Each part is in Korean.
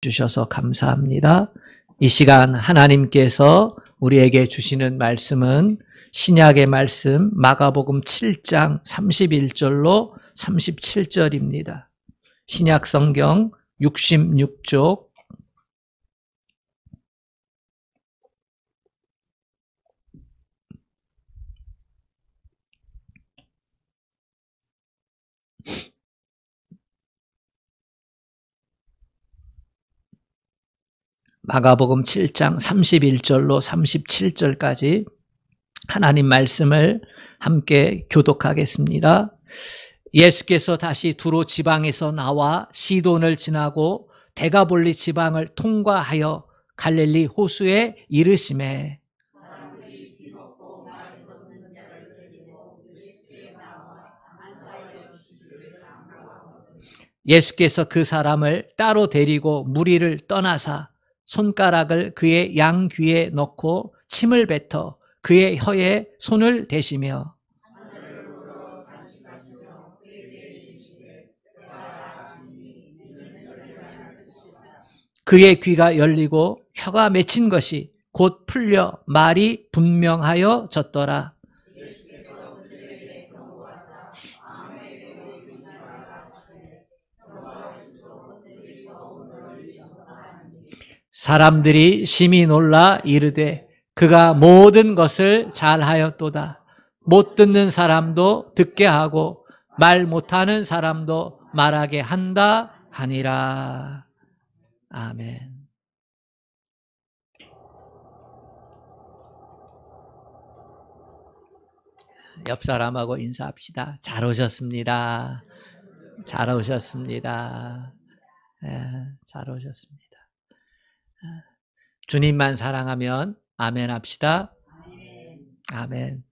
주셔서 감사합니다. 이 시간 하나님께서 우리에게 주시는 말씀은 신약의 말씀 마가복음 7장 31절로 37절입니다. 신약 성경 66쪽 마가복음 7장 31절로 37절까지 하나님 말씀을 함께 교독하겠습니다. 예수께서 다시 두로 지방에서 나와 시돈을 지나고 데가볼리 지방을 통과하여 갈릴리 호수에 이르시매 예수께서 그 사람을 따로 데리고 무리를 떠나사 손가락을 그의 양귀에 넣고 침을 뱉어 그의 혀에 손을 대시며 그의 귀가 열리고 혀가 맺힌 것이 곧 풀려 말이 분명하여 졌더라. 사람들이 심히 놀라 이르되 그가 모든 것을 잘하였도다. 못 듣는 사람도 듣게 하고 말 못하는 사람도 말하게 한다 하니라. 아멘. 옆 사람하고 인사합시다. 잘 오셨습니다. 잘 오셨습니다. 잘 오셨습니다. 주님만 사랑하면 아멘 합시다. 아멘.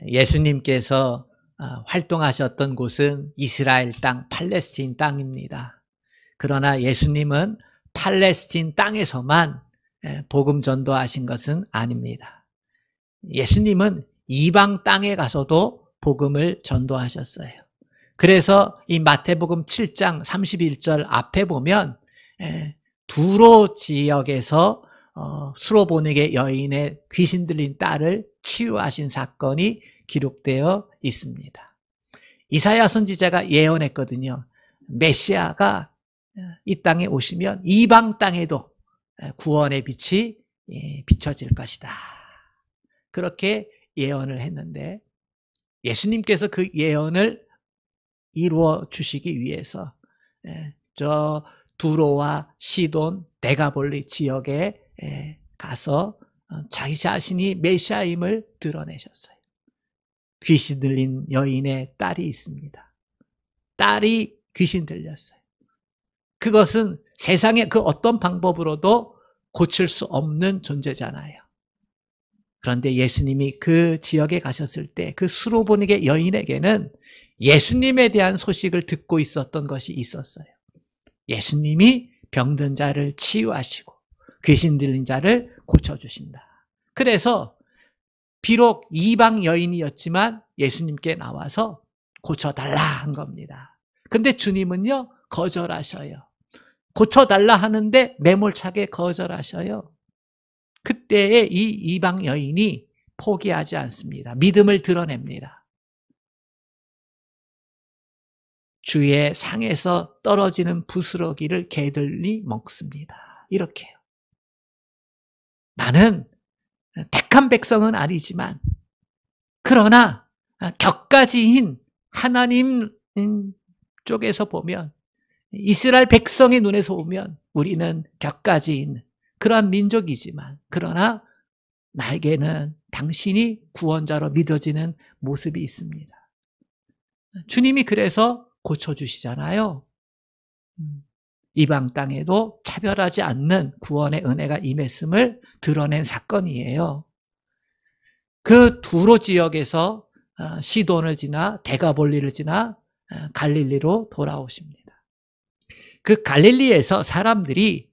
예수님께서 활동하셨던 곳은 이스라엘 땅, 팔레스틴 땅입니다. 그러나 예수님은 팔레스틴 땅에서만 복음 전도하신 것은 아닙니다. 예수님은 이방 땅에 가서도 복음을 전도하셨어요. 그래서 이 마태복음 7장 31절 앞에 보면 두로 지역에서 수로보닉의 여인의 귀신 들린 딸을 치유하신 사건이 기록되어 있습니다. 이사야 선지자가 예언했거든요. 메시아가 이 땅에 오시면 이방 땅에도 구원의 빛이 비춰질 것이다. 그렇게 예언을 했는데 예수님께서 그 예언을 이루어 주시기 위해서 저 두로와 시돈, 데가볼리 지역에 가서 자기 자신이 메시아임을 드러내셨어요. 귀신 들린 여인의 딸이 있습니다. 딸이 귀신 들렸어요. 그것은 세상의 그 어떤 방법으로도 고칠 수 없는 존재잖아요. 그런데 예수님이 그 지역에 가셨을 때 그 수로보닉의 여인에게는 예수님에 대한 소식을 듣고 있었던 것이 있었어요. 예수님이 병든 자를 치유하시고 귀신 들린 자를 고쳐주신다. 그래서 비록 이방 여인이었지만 예수님께 나와서 고쳐달라 한 겁니다. 근데 주님은요 거절하셔요. 고쳐달라 하는데 매몰차게 거절하셔요. 그때에 이 이방 여인이 포기하지 않습니다. 믿음을 드러냅니다. 주의 상에서 떨어지는 부스러기를 개들이 먹습니다. 이렇게요. 나는 택한 백성은 아니지만 그러나 격가지인 하나님 쪽에서 보면 이스라엘 백성의 눈에서 보면 우리는 격가지인 그러한 민족이지만 그러나 나에게는 당신이 구원자로 믿어지는 모습이 있습니다. 주님이 그래서 고쳐주시잖아요. 이방 땅에도 차별하지 않는 구원의 은혜가 임했음을 드러낸 사건이에요. 그 두로 지역에서 시돈을 지나 데가볼리를 지나 갈릴리로 돌아오십니다. 그 갈릴리에서 사람들이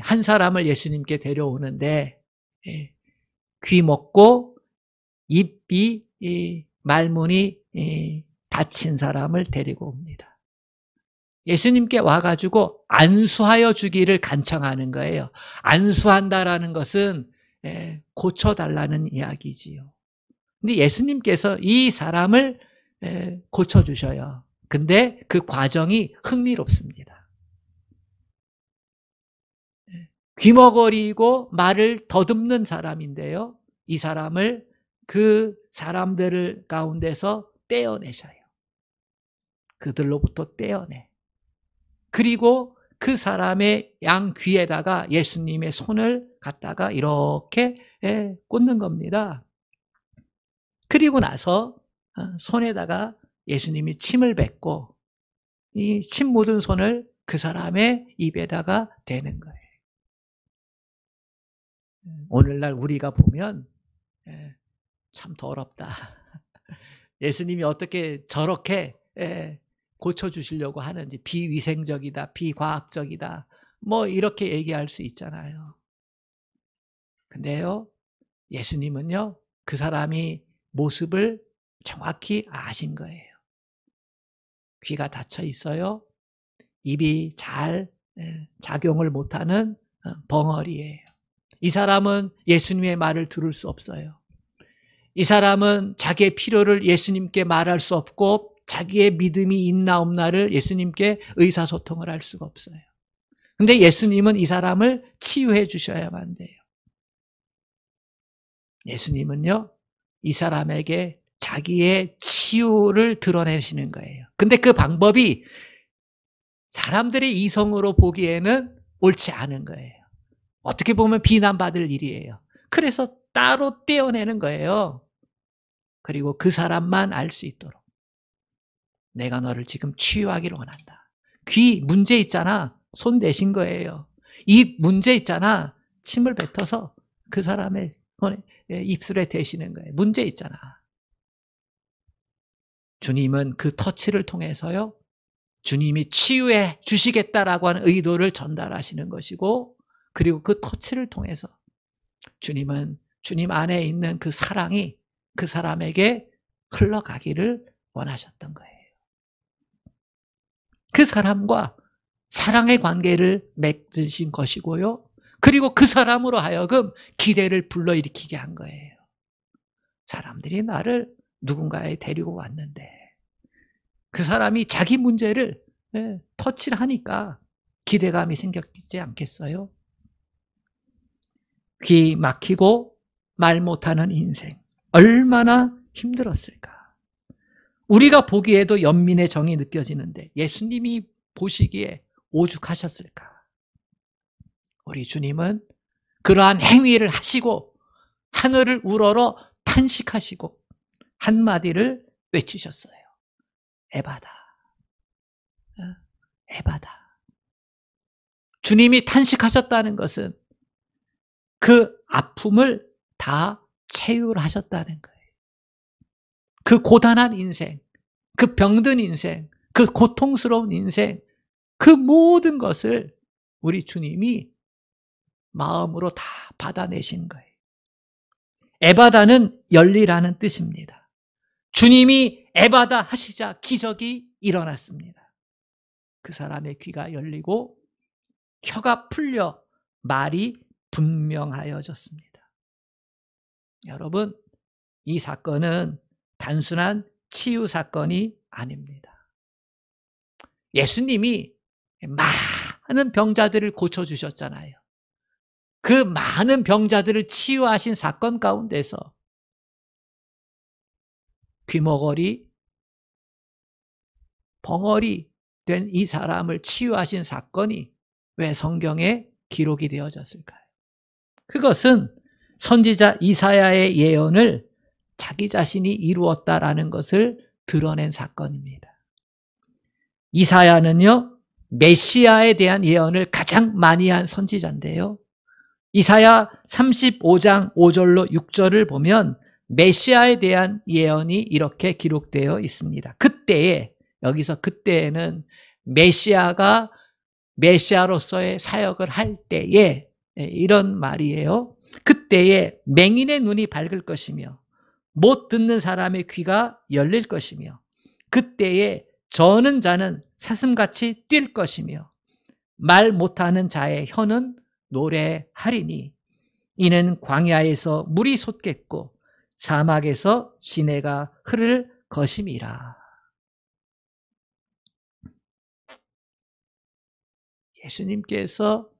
한 사람을 예수님께 데려오는데 귀 먹고 입이 말문이 다친 사람을 데리고 옵니다. 예수님께 와가지고 안수하여 주기를 간청하는 거예요. 안수한다라는 것은 고쳐달라는 이야기지요. 근데 예수님께서 이 사람을 고쳐주셔요. 근데 그 과정이 흥미롭습니다. 귀머거리고 말을 더듬는 사람인데요. 이 사람을 그 사람들 가운데서 떼어내셔요. 그들로부터 떼어내. 그리고 그 사람의 양 귀에다가 예수님의 손을 갖다가 이렇게 꽂는 겁니다. 그리고 나서 손에다가 예수님이 침을 뱉고 이 침 묻은 손을 그 사람의 입에다가 대는 거예요. 오늘날 우리가 보면 참 더럽다. 예수님이 어떻게 저렇게 고쳐주시려고 하는지, 비위생적이다, 비과학적이다, 뭐 이렇게 얘기할 수 있잖아요. 근데요, 예수님은요, 그 사람이 모습을 정확히 아신 거예요. 귀가 닫혀 있어요. 입이 잘 작용을 못하는 벙어리예요. 이 사람은 예수님의 말을 들을 수 없어요. 이 사람은 자기의 필요를 예수님께 말할 수 없고 자기의 믿음이 있나 없나를 예수님께 의사소통을 할 수가 없어요. 근데 예수님은 이 사람을 치유해 주셔야만 돼요. 예수님은요, 이 사람에게 자기의 치유를 드러내시는 거예요. 근데 그 방법이 사람들의 이성으로 보기에는 옳지 않은 거예요. 어떻게 보면 비난받을 일이에요. 그래서 따로 떼어내는 거예요. 그리고 그 사람만 알 수 있도록. 내가 너를 지금 치유하기를 원한다. 귀 문제 있잖아. 손 대신 거예요. 입 문제 있잖아. 침을 뱉어서 그 사람의 입술에 대시는 거예요. 문제 있잖아. 주님은 그 터치를 통해서요, 주님이 치유해 주시겠다라고 하는 의도를 전달하시는 것이고, 그리고 그 터치를 통해서 주님은 주님 안에 있는 그 사랑이 그 사람에게 흘러가기를 원하셨던 거예요. 그 사람과 사랑의 관계를 맺으신 것이고요. 그리고 그 사람으로 하여금 기대를 불러일으키게 한 거예요. 사람들이 나를 누군가에 데리고 왔는데 그 사람이 자기 문제를 터치를 하니까 기대감이 생겼지 않겠어요? 귀 막히고 말 못하는 인생, 얼마나 힘들었을까? 우리가 보기에도 연민의 정이 느껴지는데 예수님이 보시기에 오죽하셨을까? 우리 주님은 그러한 행위를 하시고 하늘을 우러러 탄식하시고 한마디를 외치셨어요. 에바다. 에바다. 주님이 탄식하셨다는 것은 그 아픔을 다 체휼하셨다는 거예요. 그 고단한 인생, 그 병든 인생, 그 고통스러운 인생, 그 모든 것을 우리 주님이 마음으로 다 받아내신 거예요. 에바다는 열리라는 뜻입니다. 주님이 에바다 하시자 기적이 일어났습니다. 그 사람의 귀가 열리고 혀가 풀려 말이 분명하여졌습니다. 여러분, 이 사건은 단순한 치유 사건이 아닙니다. 예수님이 많은 병자들을 고쳐주셨잖아요. 그 많은 병자들을 치유하신 사건 가운데서 귀머거리, 벙어리 된 이 사람을 치유하신 사건이 왜 성경에 기록이 되어졌을까요? 그것은 선지자 이사야의 예언을 자기 자신이 이루었다라는 것을 드러낸 사건입니다. 이사야는요, 메시아에 대한 예언을 가장 많이 한 선지자인데요. 이사야 35장 5절로 6절을 보면 메시아에 대한 예언이 이렇게 기록되어 있습니다. 그때에, 여기서 그때에는 메시아가 메시아로서의 사역을 할 때에, 이런 말이에요. 그때에 맹인의 눈이 밝을 것이며 못 듣는 사람의 귀가 열릴 것이며 그때에 저는 자는 사슴같이 뛸 것이며 말 못하는 자의 혀는 노래하리니 이는 광야에서 물이 솟겠고 사막에서 시내가 흐를 것임이라. 예수님께서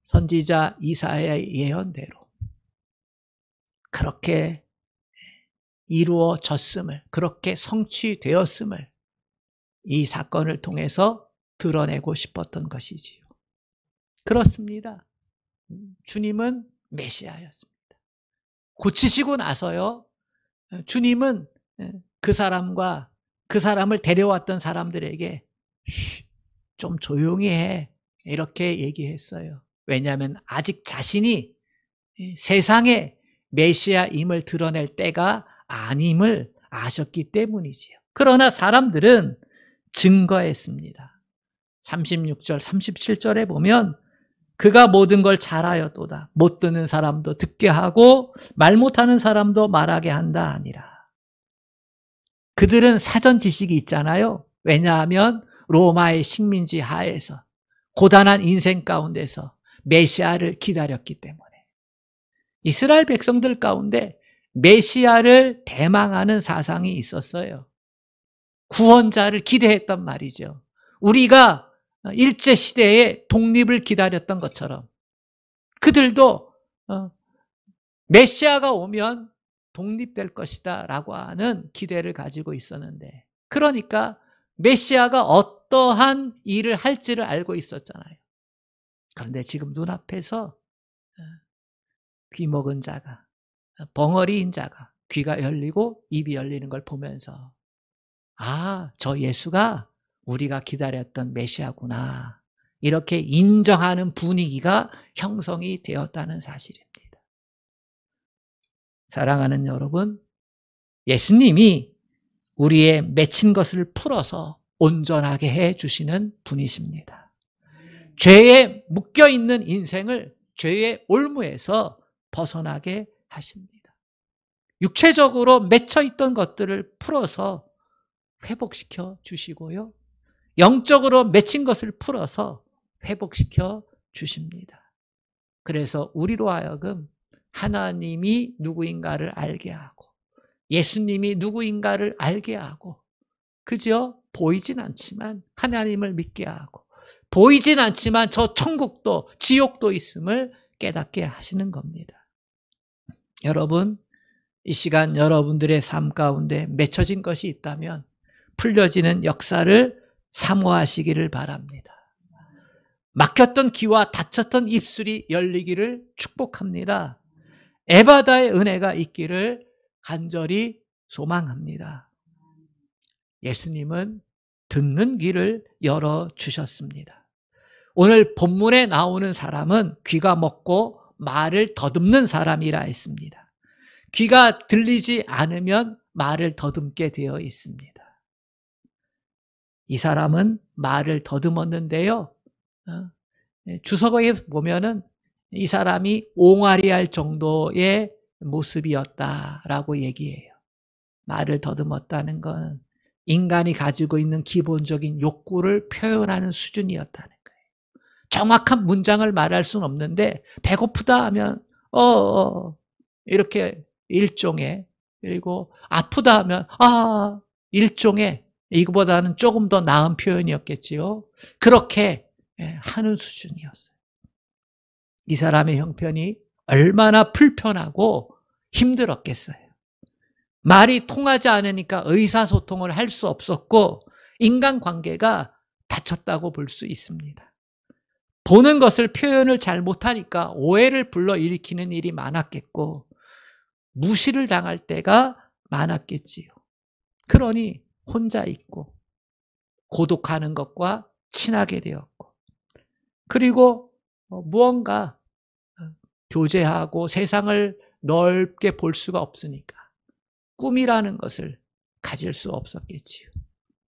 선지자 이사야의 예언대로 그렇게 이루어졌음을, 그렇게 성취되었음을 이 사건을 통해서 드러내고 싶었던 것이지요. 그렇습니다. 주님은 메시아였습니다. 고치시고 나서요, 주님은 그 사람과 그 사람을 데려왔던 사람들에게 좀 조용히 해, 이렇게 얘기했어요. 왜냐하면 아직 자신이 세상에 메시아임을 드러낼 때가 아님을 아셨기 때문이지요. 그러나 사람들은 증거했습니다. 36절, 37절에 보면 그가 모든 걸 잘하였도다. 못 듣는 사람도 듣게 하고 말 못하는 사람도 말하게 한다 아니라. 그들은 사전 지식이 있잖아요. 왜냐하면 로마의 식민지 하에서 고단한 인생 가운데서 메시아를 기다렸기 때문에. 이스라엘 백성들 가운데 메시아를 대망하는 사상이 있었어요. 구원자를 기대했단 말이죠. 우리가 일제시대에 독립을 기다렸던 것처럼 그들도 메시아가 오면 독립될 것이다 라고 하는 기대를 가지고 있었는데, 그러니까 메시아가 어떠한 일을 할지를 알고 있었잖아요. 그런데 지금 눈앞에서 귀 먹은 자가, 벙어리인 자가 귀가 열리고 입이 열리는 걸 보면서 아, 저 예수가 우리가 기다렸던 메시아구나, 이렇게 인정하는 분위기가 형성이 되었다는 사실입니다. 사랑하는 여러분, 예수님이 우리의 맺힌 것을 풀어서 온전하게 해주시는 분이십니다. 죄에 묶여있는 인생을 죄의 올무에서 벗어나게 하십니다. 육체적으로 맺혀있던 것들을 풀어서 회복시켜 주시고요, 영적으로 맺힌 것을 풀어서 회복시켜 주십니다. 그래서 우리로 하여금 하나님이 누구인가를 알게 하고 예수님이 누구인가를 알게 하고, 그저 보이진 않지만 하나님을 믿게 하고 보이진 않지만 저 천국도 지옥도 있음을 깨닫게 하시는 겁니다. 여러분, 이 시간 여러분들의 삶 가운데 맺혀진 것이 있다면 풀려지는 역사를 사모하시기를 바랍니다. 막혔던 귀와 닫혔던 입술이 열리기를 축복합니다. 에바다의 은혜가 있기를 간절히 소망합니다. 예수님은 듣는 귀를 열어주셨습니다. 오늘 본문에 나오는 사람은 귀가 먹고 말을 더듬는 사람이라 했습니다. 귀가 들리지 않으면 말을 더듬게 되어 있습니다. 이 사람은 말을 더듬었는데요, 주석에 보면은 이 사람이 옹알이할 정도의 모습이었다라고 얘기해요. 말을 더듬었다는 건 인간이 가지고 있는 기본적인 욕구를 표현하는 수준이었다는 거예요. 정확한 문장을 말할 수는 없는데 배고프다 하면 이렇게 일종의, 그리고 아프다 하면 일종의, 이거보다는 조금 더 나은 표현이었겠지요. 그렇게 하는 수준이었어요. 이 사람의 형편이 얼마나 불편하고 힘들었겠어요. 말이 통하지 않으니까 의사소통을 할 수 없었고 인간관계가 닫혔다고 볼 수 있습니다. 보는 것을 표현을 잘 못하니까 오해를 불러일으키는 일이 많았겠고 무시를 당할 때가 많았겠지요. 그러니 혼자 있고 고독하는 것과 친하게 되었고, 그리고 무언가 교제하고 세상을 넓게 볼 수가 없으니까 꿈이라는 것을 가질 수 없었겠지요.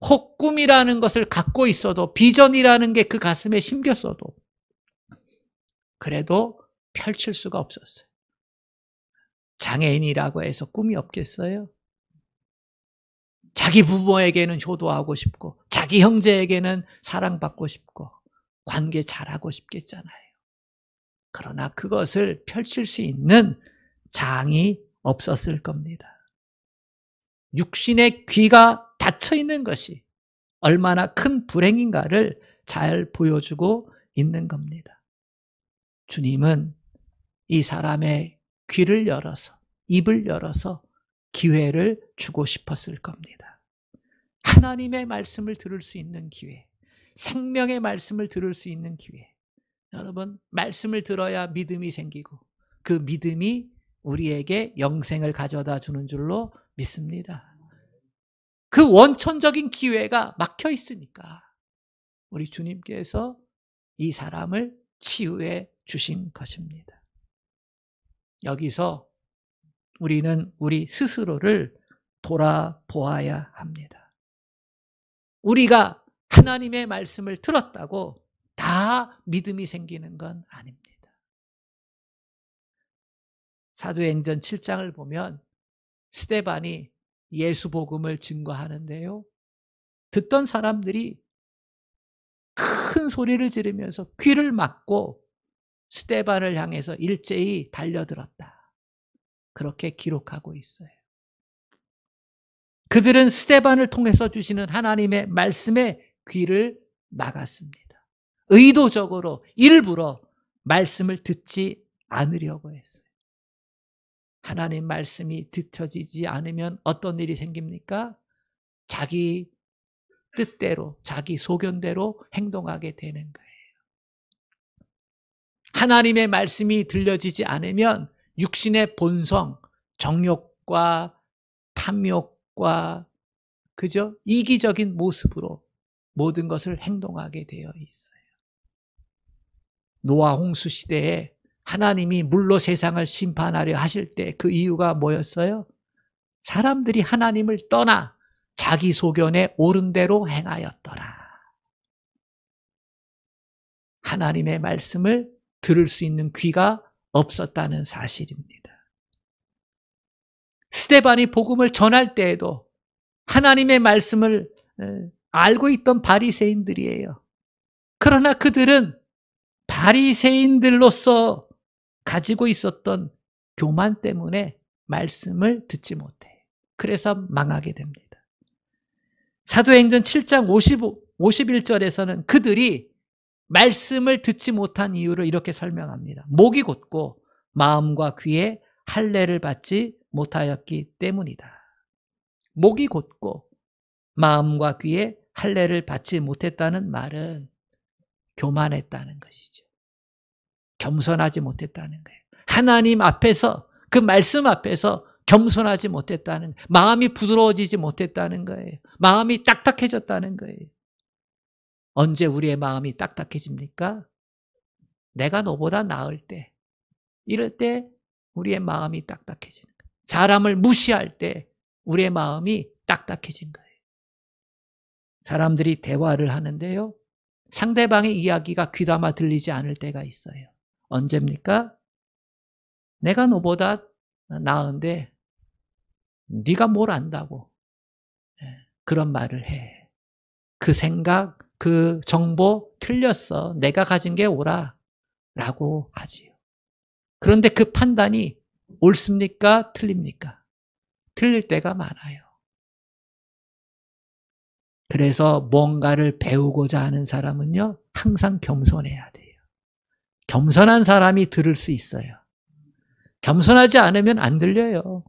혹 꿈이라는 것을 갖고 있어도, 비전이라는 게 그 가슴에 심겼어도 그래도 펼칠 수가 없었어요. 장애인이라고 해서 꿈이 없겠어요? 자기 부모에게는 효도하고 싶고 자기 형제에게는 사랑받고 싶고 관계 잘하고 싶겠잖아요. 그러나 그것을 펼칠 수 있는 장이 없었을 겁니다. 육신의 귀가 닫혀 있는 것이 얼마나 큰 불행인가를 잘 보여주고 있는 겁니다. 주님은 이 사람의 귀를 열어서, 입을 열어서 기회를 주고 싶었을 겁니다. 하나님의 말씀을 들을 수 있는 기회, 생명의 말씀을 들을 수 있는 기회. 여러분, 말씀을 들어야 믿음이 생기고 그 믿음이 우리에게 영생을 가져다 주는 줄로 믿습니다. 그 원천적인 기회가 막혀 있으니까 우리 주님께서 이 사람을 치유해 주신 것입니다. 여기서 우리는 우리 스스로를 돌아보아야 합니다. 우리가 하나님의 말씀을 들었다고 다 믿음이 생기는 건 아닙니다. 사도행전 7장을 보면 스데반이 예수 복음을 증거하는데요. 듣던 사람들이 큰 소리를 지르면서 귀를 막고 스데반을 향해서 일제히 달려들었다. 그렇게 기록하고 있어요. 그들은 스데반을 통해서 주시는 하나님의 말씀에 귀를 막았습니다. 의도적으로 일부러 말씀을 듣지 않으려고 했어요. 하나님 말씀이 듣혀지지 않으면 어떤 일이 생깁니까? 자기 뜻대로, 자기 소견대로 행동하게 되는 거예요. 하나님의 말씀이 들려지지 않으면 육신의 본성, 정욕과 탐욕과 그저 이기적인 모습으로 모든 것을 행동하게 되어 있어요. 노아 홍수 시대에 하나님이 물로 세상을 심판하려 하실 때 그 이유가 뭐였어요? 사람들이 하나님을 떠나 자기 소견에 옳은 대로 행하였더라. 하나님의 말씀을 들을 수 있는 귀가 없었다는 사실입니다. 스데반이 복음을 전할 때에도 하나님의 말씀을 알고 있던 바리새인들이에요. 그러나 그들은 바리새인들로서 가지고 있었던 교만 때문에 말씀을 듣지 못해. 그래서 망하게 됩니다. 사도행전 7장 51절에서는 그들이 말씀을 듣지 못한 이유를 이렇게 설명합니다. 목이 곧고 마음과 귀에 할례를 받지 못하였기 때문이다. 목이 곧고 마음과 귀에 할례를 받지 못했다는 말은 교만했다는 것이죠. 겸손하지 못했다는 거예요. 하나님 앞에서, 그 말씀 앞에서 겸손하지 못했다는, 마음이 부드러워지지 못했다는 거예요. 마음이 딱딱해졌다는 거예요. 언제 우리의 마음이 딱딱해집니까? 내가 너보다 나을 때, 이럴 때 우리의 마음이 딱딱해지는 거예요. 사람을 무시할 때 우리의 마음이 딱딱해진 거예요. 사람들이 대화를 하는데요, 상대방의 이야기가 귀담아 들리지 않을 때가 있어요. 언제입니까? 내가 너보다 나은데 네가 뭘 안다고 그런 말을 해. 그 생각, 그 정보 틀렸어. 내가 가진 게 옳아 라고 하지요. 그런데 그 판단이 옳습니까? 틀립니까? 틀릴 때가 많아요. 그래서 뭔가를 배우고자 하는 사람은요, 항상 겸손해야 돼요. 겸손한 사람이 들을 수 있어요. 겸손하지 않으면 안 들려요.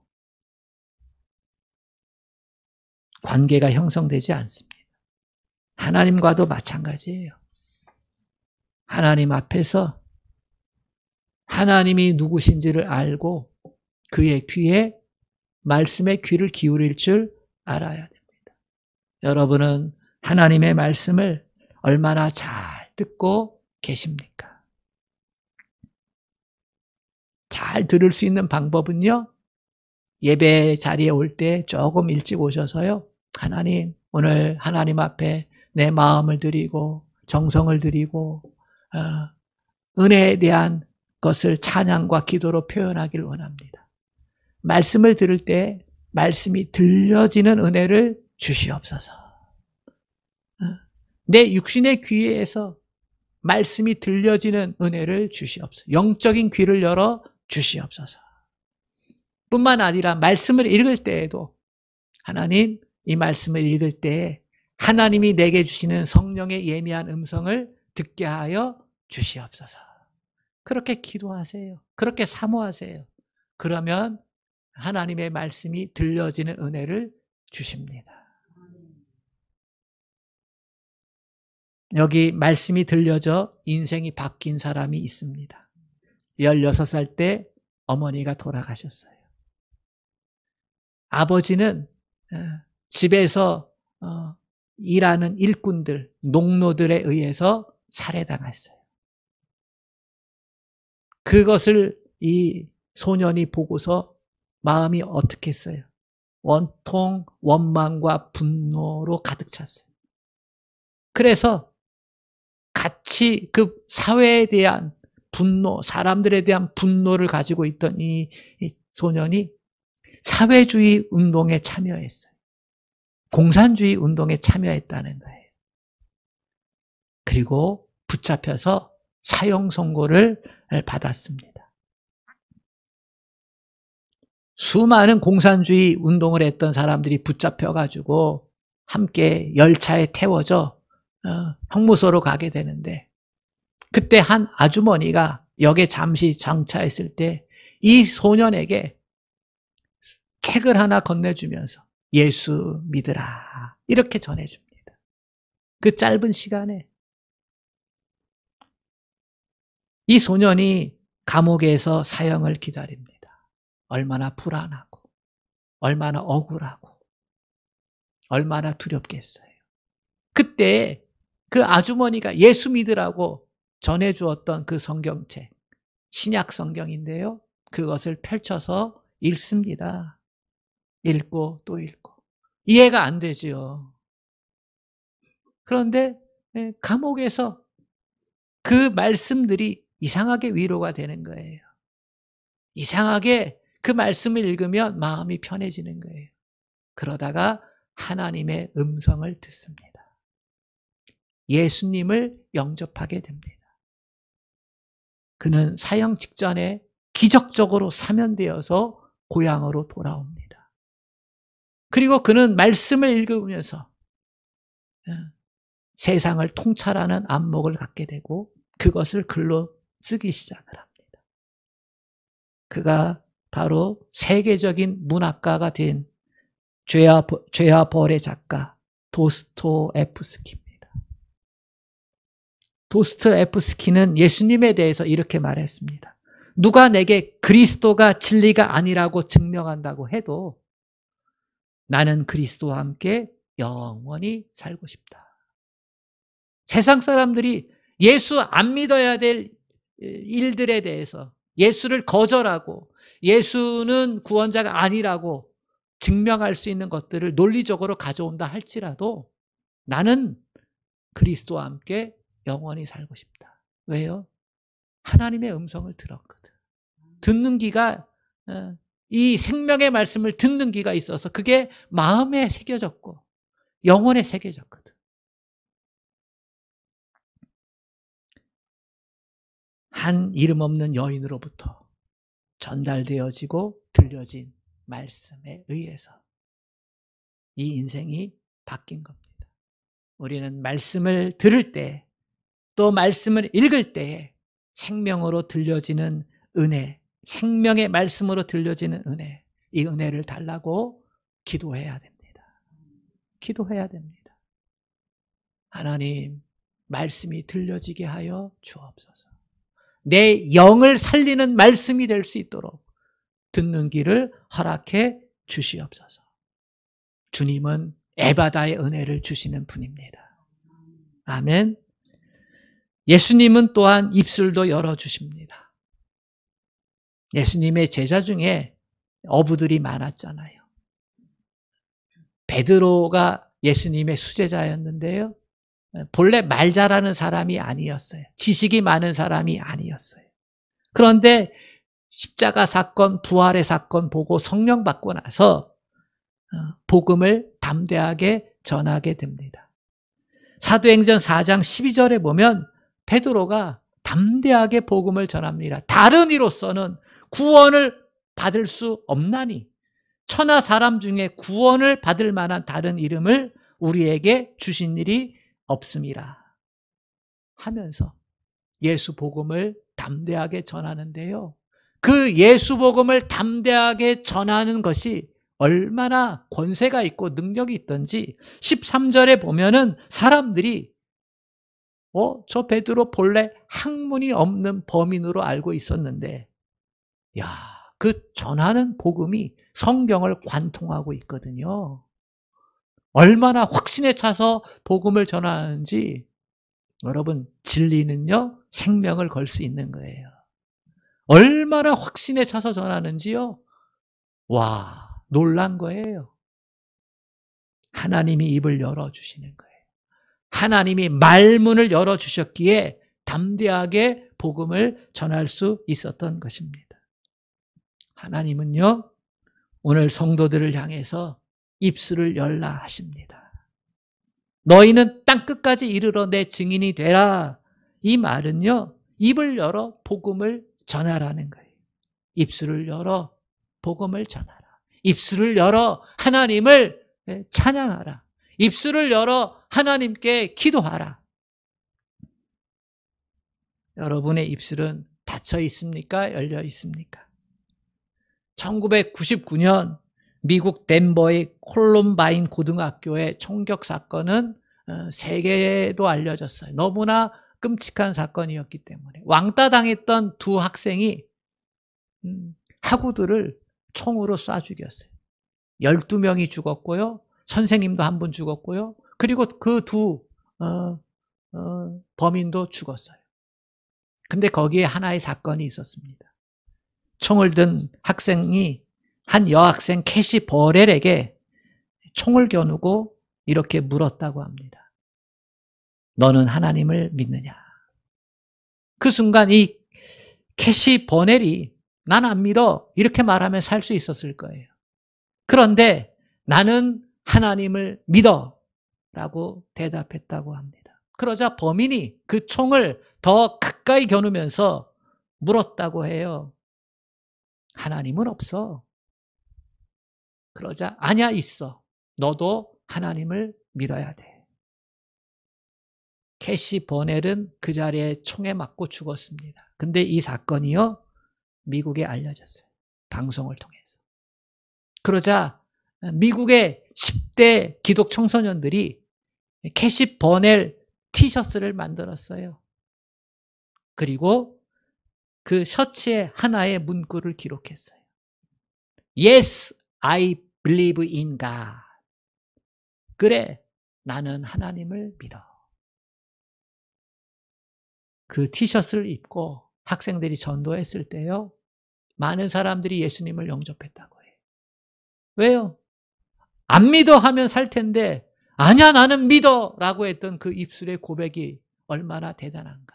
관계가 형성되지 않습니다. 하나님과도 마찬가지예요. 하나님 앞에서 하나님이 누구신지를 알고 그의 귀에, 말씀의 귀를 기울일 줄 알아야 됩니다. 여러분은 하나님의 말씀을 얼마나 잘 듣고 계십니까? 잘 들을 수 있는 방법은요, 예배 자리에 올 때 조금 일찍 오셔서요, 하나님, 오늘 하나님 앞에 내 마음을 드리고 정성을 드리고 은혜에 대한 것을 찬양과 기도로 표현하길 원합니다. 말씀을 들을 때 말씀이 들려지는 은혜를 주시옵소서. 내 육신의 귀에서 말씀이 들려지는 은혜를 주시옵소서. 영적인 귀를 열어 주시옵소서. 뿐만 아니라 말씀을 읽을 때에도 하나님, 이 말씀을 읽을 때에 하나님이 내게 주시는 성령의 예미한 음성을 듣게 하여 주시옵소서. 그렇게 기도하세요. 그렇게 사모하세요. 그러면 하나님의 말씀이 들려지는 은혜를 주십니다. 여기 말씀이 들려져 인생이 바뀐 사람이 있습니다. 16살 때 어머니가 돌아가셨어요. 아버지는 집에서 일하는 일꾼들, 농노들에 의해서 살해당했어요. 그것을 이 소년이 보고서 마음이 어떻게 했어요? 원통, 원망과 분노로 가득 찼어요. 그래서 같이 그 사회에 대한 분노, 사람들에 대한 분노를 가지고 있던 이 소년이 사회주의 운동에 참여했어요. 공산주의 운동에 참여했다는 거예요. 그리고 붙잡혀서 사형 선고를 받았습니다. 수많은 공산주의 운동을 했던 사람들이 붙잡혀가지고 함께 열차에 태워져 형무소로 가게 되는데, 그때 한 아주머니가 역에 잠시 정차했을 때 이 소년에게 책을 하나 건네주면서 예수 믿으라 이렇게 전해줍니다. 그 짧은 시간에 이 소년이 감옥에서 사형을 기다립니다. 얼마나 불안하고 얼마나 억울하고 얼마나 두렵겠어요. 그때 그 아주머니가 예수 믿으라고 전해주었던 그 성경책, 신약 성경인데요, 그것을 펼쳐서 읽습니다. 읽고 또 읽고 이해가 안 되지요. 그런데 감옥에서 그 말씀들이 이상하게 위로가 되는 거예요. 이상하게 그 말씀을 읽으면 마음이 편해지는 거예요. 그러다가 하나님의 음성을 듣습니다. 예수님을 영접하게 됩니다. 그는 사형 직전에 기적적으로 사면되어서 고향으로 돌아옵니다. 그리고 그는 말씀을 읽으면서 세상을 통찰하는 안목을 갖게 되고 그것을 글로 쓰기 시작을 합니다. 그가 바로 세계적인 문학가가 된 죄와 벌의 작가 도스토옙스키입니다. 도스토옙스키는 예수님에 대해서 이렇게 말했습니다. 누가 내게 그리스도가 진리가 아니라고 증명한다고 해도 나는 그리스도와 함께 영원히 살고 싶다. 세상 사람들이 예수 안 믿어야 될 일들에 대해서 예수를 거절하고 예수는 구원자가 아니라고 증명할 수 있는 것들을 논리적으로 가져온다 할지라도 나는 그리스도와 함께 영원히 살고 싶다. 왜요? 하나님의 음성을 들었거든. 듣는 귀가, 이 생명의 말씀을 듣는 귀가 있어서 그게 마음에 새겨졌고 영혼에 새겨졌거든. 한 이름 없는 여인으로부터 전달되어지고 들려진 말씀에 의해서 이 인생이 바뀐 겁니다. 우리는 말씀을 들을 때, 또 말씀을 읽을 때에 생명으로 들려지는 은혜, 생명의 말씀으로 들려지는 은혜, 이 은혜를 달라고 기도해야 됩니다. 기도해야 됩니다. 하나님, 말씀이 들려지게 하여 주옵소서. 내 영을 살리는 말씀이 될 수 있도록 듣는 길을 허락해 주시옵소서. 주님은 에바다의 은혜를 주시는 분입니다. 아멘. 예수님은 또한 입술도 열어주십니다. 예수님의 제자 중에 어부들이 많았잖아요. 베드로가 예수님의 수제자였는데요, 본래 말 잘하는 사람이 아니었어요. 지식이 많은 사람이 아니었어요. 그런데 십자가 사건, 부활의 사건 보고 성령 받고 나서 복음을 담대하게 전하게 됩니다. 사도행전 4장 12절에 보면 베드로가 담대하게 복음을 전합니다. 다른 이로서는 구원을 받을 수 없나니 천하 사람 중에 구원을 받을 만한 다른 이름을 우리에게 주신 일이 없습니다 하면서 예수 복음을 담대하게 전하는데요. 그 예수 복음을 담대하게 전하는 것이 얼마나 권세가 있고 능력이 있던지 13절에 보면은 사람들이 저 베드로 본래 학문이 없는 범인으로 알고 있었는데 그 전하는 복음이 성경을 관통하고 있거든요. 얼마나 확신에 차서 복음을 전하는지 여러분, 진리는요 생명을 걸 수 있는 거예요. 얼마나 확신에 차서 전하는지요. 와, 놀란 거예요. 하나님이 입을 열어주시는 거예요. 하나님이 말문을 열어주셨기에 담대하게 복음을 전할 수 있었던 것입니다. 하나님은요 오늘 성도들을 향해서 입술을 열라 하십니다. 너희는 땅끝까지 이르러 내 증인이 되라. 이 말은요 입을 열어 복음을 전하라는 거예요. 입술을 열어 복음을 전하라. 입술을 열어 하나님을 찬양하라. 입술을 열어 하나님께 기도하라. 여러분의 입술은 닫혀 있습니까? 열려 있습니까? 1999년 미국 덴버의 콜럼바인 고등학교의 총격 사건은 세계에도 알려졌어요. 너무나 끔찍한 사건이었기 때문에 왕따 당했던 두 학생이 학우들을 총으로 쏴 죽였어요. 12명이 죽었고요. 선생님도 한 분 죽었고요. 그리고 그 두 범인도 죽었어요. 근데 거기에 하나의 사건이 있었습니다. 총을 든 학생이 한 여학생 캐시 버렐에게 총을 겨누고 이렇게 물었다고 합니다. 너는 하나님을 믿느냐? 그 순간 이 캐시 버넬이 난 안 믿어 이렇게 말하면 살 수 있었을 거예요. 그런데 나는 하나님을 믿어 라고 대답했다고 합니다. 그러자 범인이 그 총을 더 가까이 겨누면서 물었다고 해요. 하나님은 없어. 그러자 아니야 있어. 너도 하나님을 믿어야 돼. 캐시 버넬은 그 자리에 총에 맞고 죽었습니다. 근데 이 사건이요 미국에 알려졌어요. 방송을 통해서. 그러자 미국의 10대 기독 청소년들이 캐시 버넬 티셔츠를 만들었어요. 그리고 그 셔츠에 하나의 문구를 기록했어요. Yes, I believe in God. 그래, 나는 하나님을 믿어. 그 티셔츠를 입고 학생들이 전도했을 때요, 많은 사람들이 예수님을 영접했다고 해요. 왜요? 안 믿어 하면 살 텐데, 아니야, 나는 믿어! 라고 했던 그 입술의 고백이 얼마나 대단한가.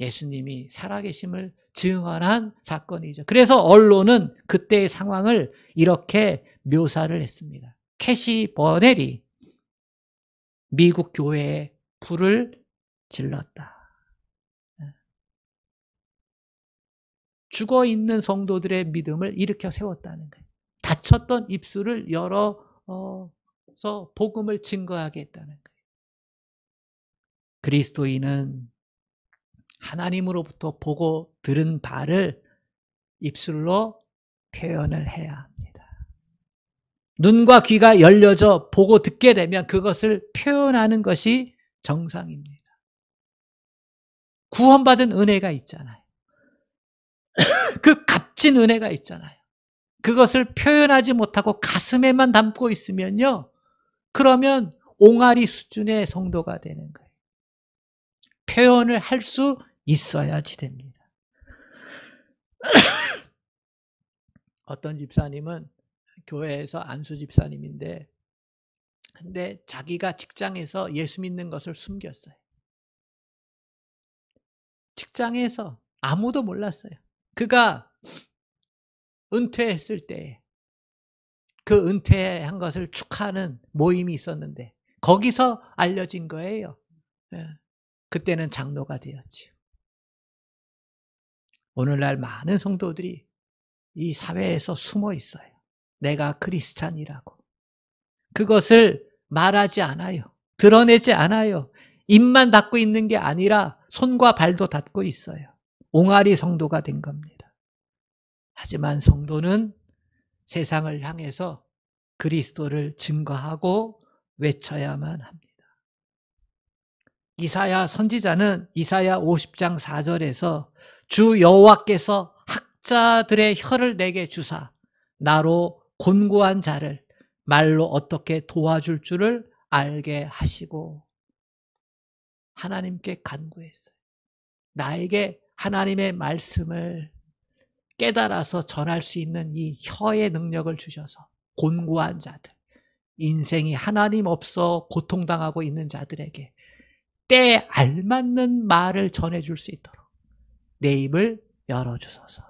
예수님이 살아계심을 증언한 사건이죠. 그래서 언론은 그때의 상황을 이렇게 묘사를 했습니다. 캐시 버넬이 미국 교회에 불을 질렀다. 죽어있는 성도들의 믿음을 일으켜 세웠다는 거예요. 닫혔던 입술을 열어서 복음을 증거하게 했다는 거예요. 그리스도인은 하나님으로부터 보고 들은 바를 입술로 표현을 해야 합니다. 눈과 귀가 열려져 보고 듣게 되면 그것을 표현하는 것이 정상입니다. 구원받은 은혜가 있잖아요. 그 값진 은혜가 있잖아요. 그것을 표현하지 못하고 가슴에만 담고 있으면요, 그러면 옹알이 수준의 성도가 되는 거예요. 표현을 할 수 있어야지 됩니다. 어떤 집사님은 교회에서 안수 집사님인데, 근데 자기가 직장에서 예수 믿는 것을 숨겼어요. 직장에서 아무도 몰랐어요. 그가 은퇴했을 때 그 은퇴한 것을 축하하는 모임이 있었는데 거기서 알려진 거예요. 그때는 장로가 되었지요. 오늘날 많은 성도들이 이 사회에서 숨어 있어요. 내가 크리스찬이라고. 그것을 말하지 않아요. 드러내지 않아요. 입만 닫고 있는 게 아니라 손과 발도 닫고 있어요. 옹알이 성도가 된 겁니다. 하지만 성도는 세상을 향해서 그리스도를 증거하고 외쳐야만 합니다. 이사야 선지자는 이사야 50장 4절에서 주 여호와께서 학자들의 혀를 내게 주사 나로 곤고한 자를 말로 어떻게 도와줄 줄을 알게 하시고 하나님께 간구했어요. 나에게 하나님의 말씀을 깨달아서 전할 수 있는 이 혀의 능력을 주셔서 곤고한 자들, 인생이 하나님 없어 고통당하고 있는 자들에게 때에 알맞는 말을 전해줄 수 있도록 내 입을 열어주소서.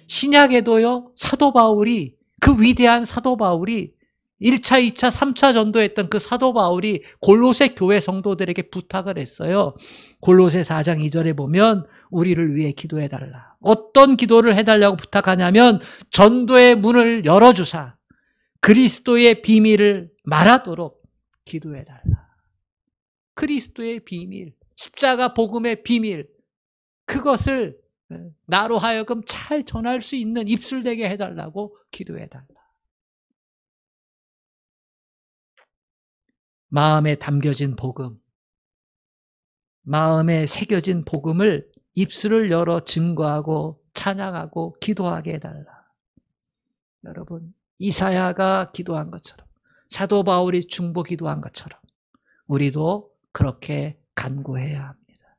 신약에도요, 사도 바울이, 그 위대한 사도 바울이 1차, 2차, 3차 전도했던 그 사도 바울이 골로새 교회 성도들에게 부탁을 했어요. 골로새 4장 2절에 보면 우리를 위해 기도해달라. 어떤 기도를 해달라고 부탁하냐면 전도의 문을 열어주사 그리스도의 비밀을 말하도록 기도해달라. 그리스도의 비밀, 십자가 복음의 비밀, 그것을 나로 하여금 잘 전할 수 있는 입술되게 해달라고 기도해달라. 마음에 담겨진 복음, 마음에 새겨진 복음을 입술을 열어 증거하고 찬양하고 기도하게 해달라. 여러분, 이사야가 기도한 것처럼, 사도 바울이 중보 기도한 것처럼 우리도 그렇게 간구해야 합니다.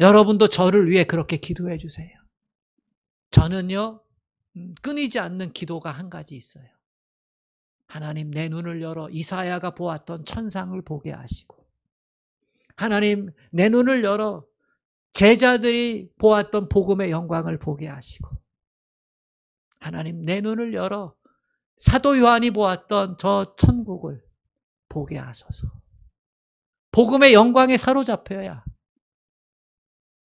여러분도 저를 위해 그렇게 기도해 주세요. 저는요, 끊이지 않는 기도가 한 가지 있어요. 하나님, 내 눈을 열어 이사야가 보았던 천상을 보게 하시고, 하나님, 내 눈을 열어 제자들이 보았던 복음의 영광을 보게 하시고, 하나님, 내 눈을 열어 사도 요한이 보았던 저 천국을 보게 하소서. 복음의 영광에 사로잡혀야,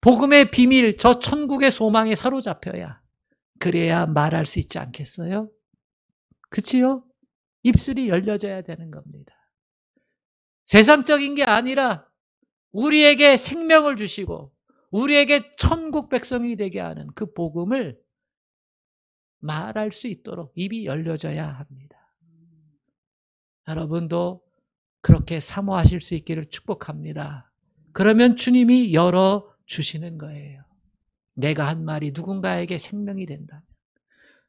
복음의 비밀, 저 천국의 소망에 사로잡혀야, 그래야 말할 수 있지 않겠어요? 그치요? 입술이 열려져야 되는 겁니다. 세상적인 게 아니라 우리에게 생명을 주시고 우리에게 천국 백성이 되게 하는 그 복음을 말할 수 있도록 입이 열려져야 합니다. 여러분도 그렇게 사모하실 수 있기를 축복합니다. 그러면 주님이 열어주시는 거예요. 내가 한 말이 누군가에게 생명이 된다면,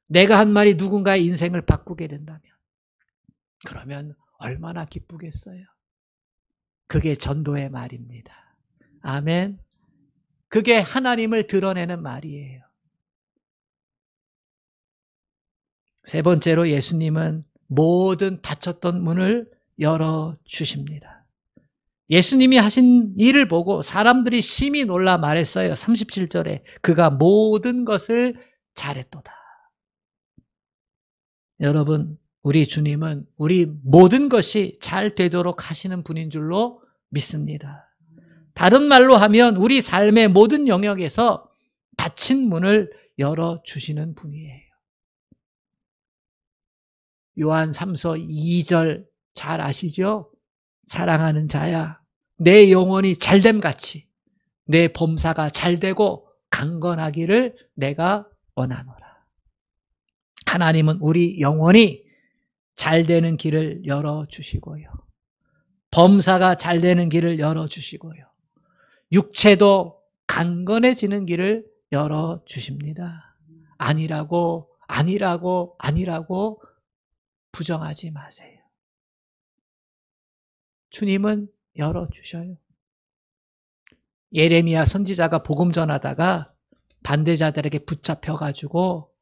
내가 한 말이 누군가의 인생을 바꾸게 된다면, 그러면 얼마나 기쁘겠어요. 그게 전도의 말입니다. 아멘. 그게 하나님을 드러내는 말이에요. 세 번째로 예수님은 모든 닫혔던 문을 열어주십니다. 예수님이 하신 일을 보고 사람들이 심히 놀라 말했어요. 37절에 그가 모든 것을 잘했도다. 여러분, 우리 주님은 우리 모든 것이 잘 되도록 하시는 분인 줄로 믿습니다. 다른 말로 하면 우리 삶의 모든 영역에서 닫힌 문을 열어주시는 분이에요. 요한 3서 2절 잘 아시죠? 사랑하는 자야, 내 영혼이 잘됨같이 내 범사가 잘되고 강건하기를 내가 원하노라. 하나님은 우리 영혼이 잘되는 길을 열어주시고요, 범사가 잘되는 길을 열어주시고요, 육체도 강건해지는 길을 열어주십니다. 아니라고 부정하지 마세요. 주님은 열어주셔요. 예레미야 선지자가 복음 전하다가 반대자들에게 붙잡혀가지고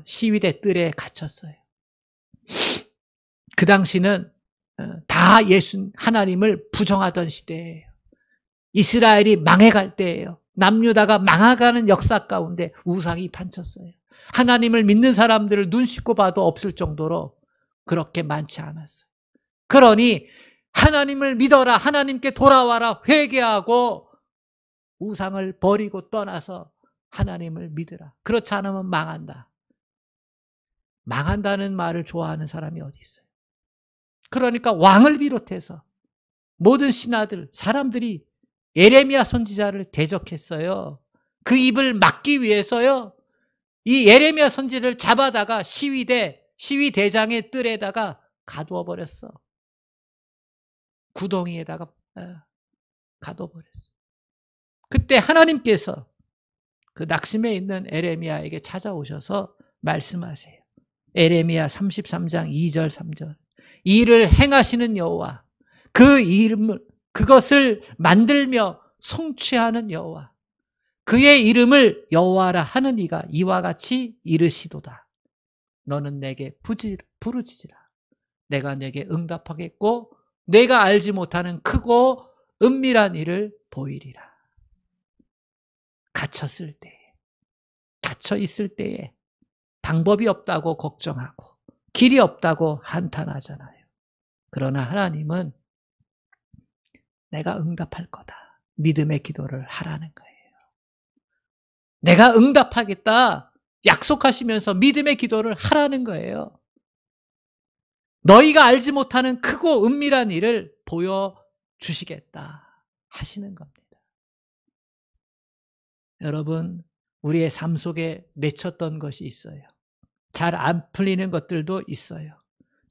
시위대 뜰에 갇혔어요. 그 당시는 다 하나님을 부정하던 시대예요. 이스라엘이 망해갈 때예요. 남유다가 망해가는 역사 가운데 우상이 판쳤어요. 하나님을 믿는 사람들을 눈 씻고 봐도 없을 정도로 그렇게 많지 않았어요. 그러니 하나님을 믿어라, 하나님께 돌아와라, 회개하고 우상을 버리고 떠나서 하나님을 믿으라. 그렇지 않으면 망한다. 망한다는 말을 좋아하는 사람이 어디 있어요? 그러니까 왕을 비롯해서 모든 신하들, 사람들이 예레미야 선지자를 대적했어요. 그 입을 막기 위해서요. 이 예레미야 선지자를 잡아다가 시위대장의 뜰에다가 가두어 버렸어. 구덩이에다가 가둬 버렸어. 그때 하나님께서 그 낙심해 있는 예레미야에게 찾아오셔서 말씀하세요. 예레미야 33장 2절 3절. 이를 행하시는 여호와, 그 이름을, 그것을 만들며 성취하는 여호와, 그의 이름을 여호와라 하는 이가 이와 같이 이르시도다. 너는 내게 부르짖으라. 내가 내게 응답하겠고 내가 알지 못하는 크고 은밀한 일을 보이리라. 갇혔을 때에, 갇혀 있을 때에 방법이 없다고 걱정하고 길이 없다고 한탄하잖아요. 그러나 하나님은 내가 응답할 거다. 믿음의 기도를 하라는 거예요. 내가 응답하겠다 약속하시면서 믿음의 기도를 하라는 거예요. 너희가 알지 못하는 크고 은밀한 일을 보여주시겠다 하시는 겁니다. 여러분, 우리의 삶 속에 맺혔던 것이 있어요. 잘 안 풀리는 것들도 있어요.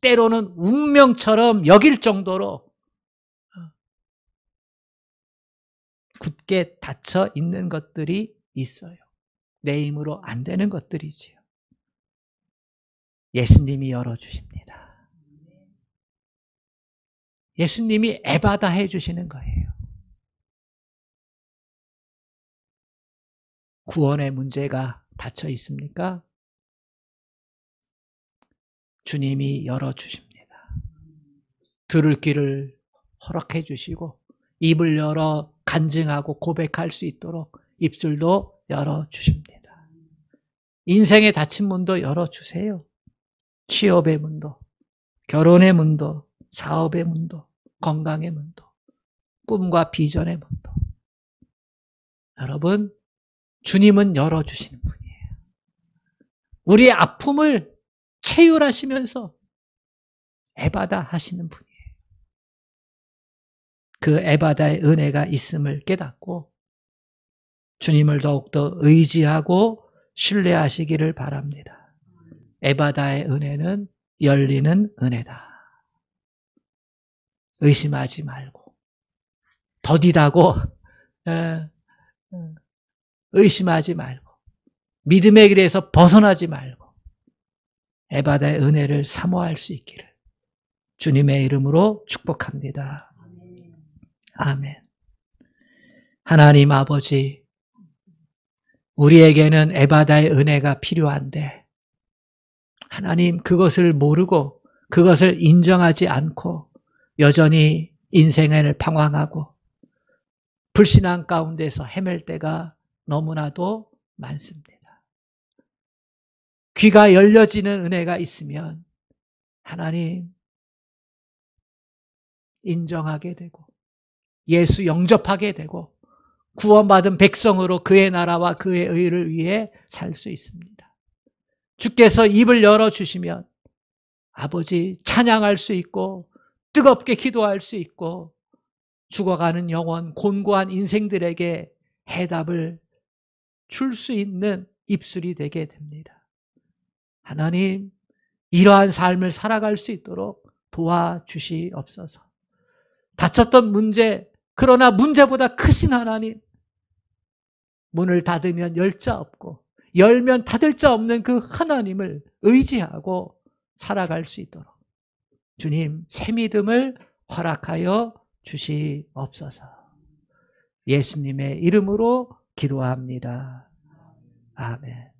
때로는 운명처럼 여길 정도로 굳게 닫혀 있는 것들이 있어요. 내 힘으로 안 되는 것들이지요. 예수님이 열어주십니다. 예수님이 에바다 해주시는 거예요. 구원의 문제가 닫혀 있습니까? 주님이 열어주십니다. 들을 길을 허락해 주시고 입을 열어 간증하고 고백할 수 있도록 입술도 열어주십니다. 인생의 닫힌 문도 열어주세요. 취업의 문도, 결혼의 문도, 사업의 문도, 건강의 문도, 꿈과 비전의 문도. 여러분, 주님은 열어주시는 분이에요. 우리의 아픔을 체휼하시면서 에바다 하시는 분이에요. 그 에바다의 은혜가 있음을 깨닫고 주님을 더욱더 의지하고 신뢰하시기를 바랍니다. 에바다의 은혜는 열리는 은혜다. 의심하지 말고, 더디다고 의심하지 말고, 믿음의 길에서 벗어나지 말고 에바다의 은혜를 사모할 수 있기를 주님의 이름으로 축복합니다. 아멘. 하나님 아버지, 우리에게는 에바다의 은혜가 필요한데 하나님, 그것을 모르고 그것을 인정하지 않고 여전히 인생을 방황하고 불신앙 가운데서 헤맬 때가 너무나도 많습니다. 귀가 열려지는 은혜가 있으면 하나님 인정하게 되고 예수 영접하게 되고 구원받은 백성으로 그의 나라와 그의 의를 위해 살 수 있습니다. 주께서 입을 열어주시면 아버지 찬양할 수 있고 뜨겁게 기도할 수 있고 죽어가는 영혼, 곤고한 인생들에게 해답을 줄 수 있는 입술이 되게 됩니다. 하나님, 이러한 삶을 살아갈 수 있도록 도와주시옵소서. 닫혔던 문제, 그러나 문제보다 크신 하나님, 문을 닫으면 열 자 없고 열면 닫을 자 없는 그 하나님을 의지하고 살아갈 수 있도록 주님, 새 믿음을 허락하여 주시옵소서. 예수님의 이름으로 기도합니다. 아멘.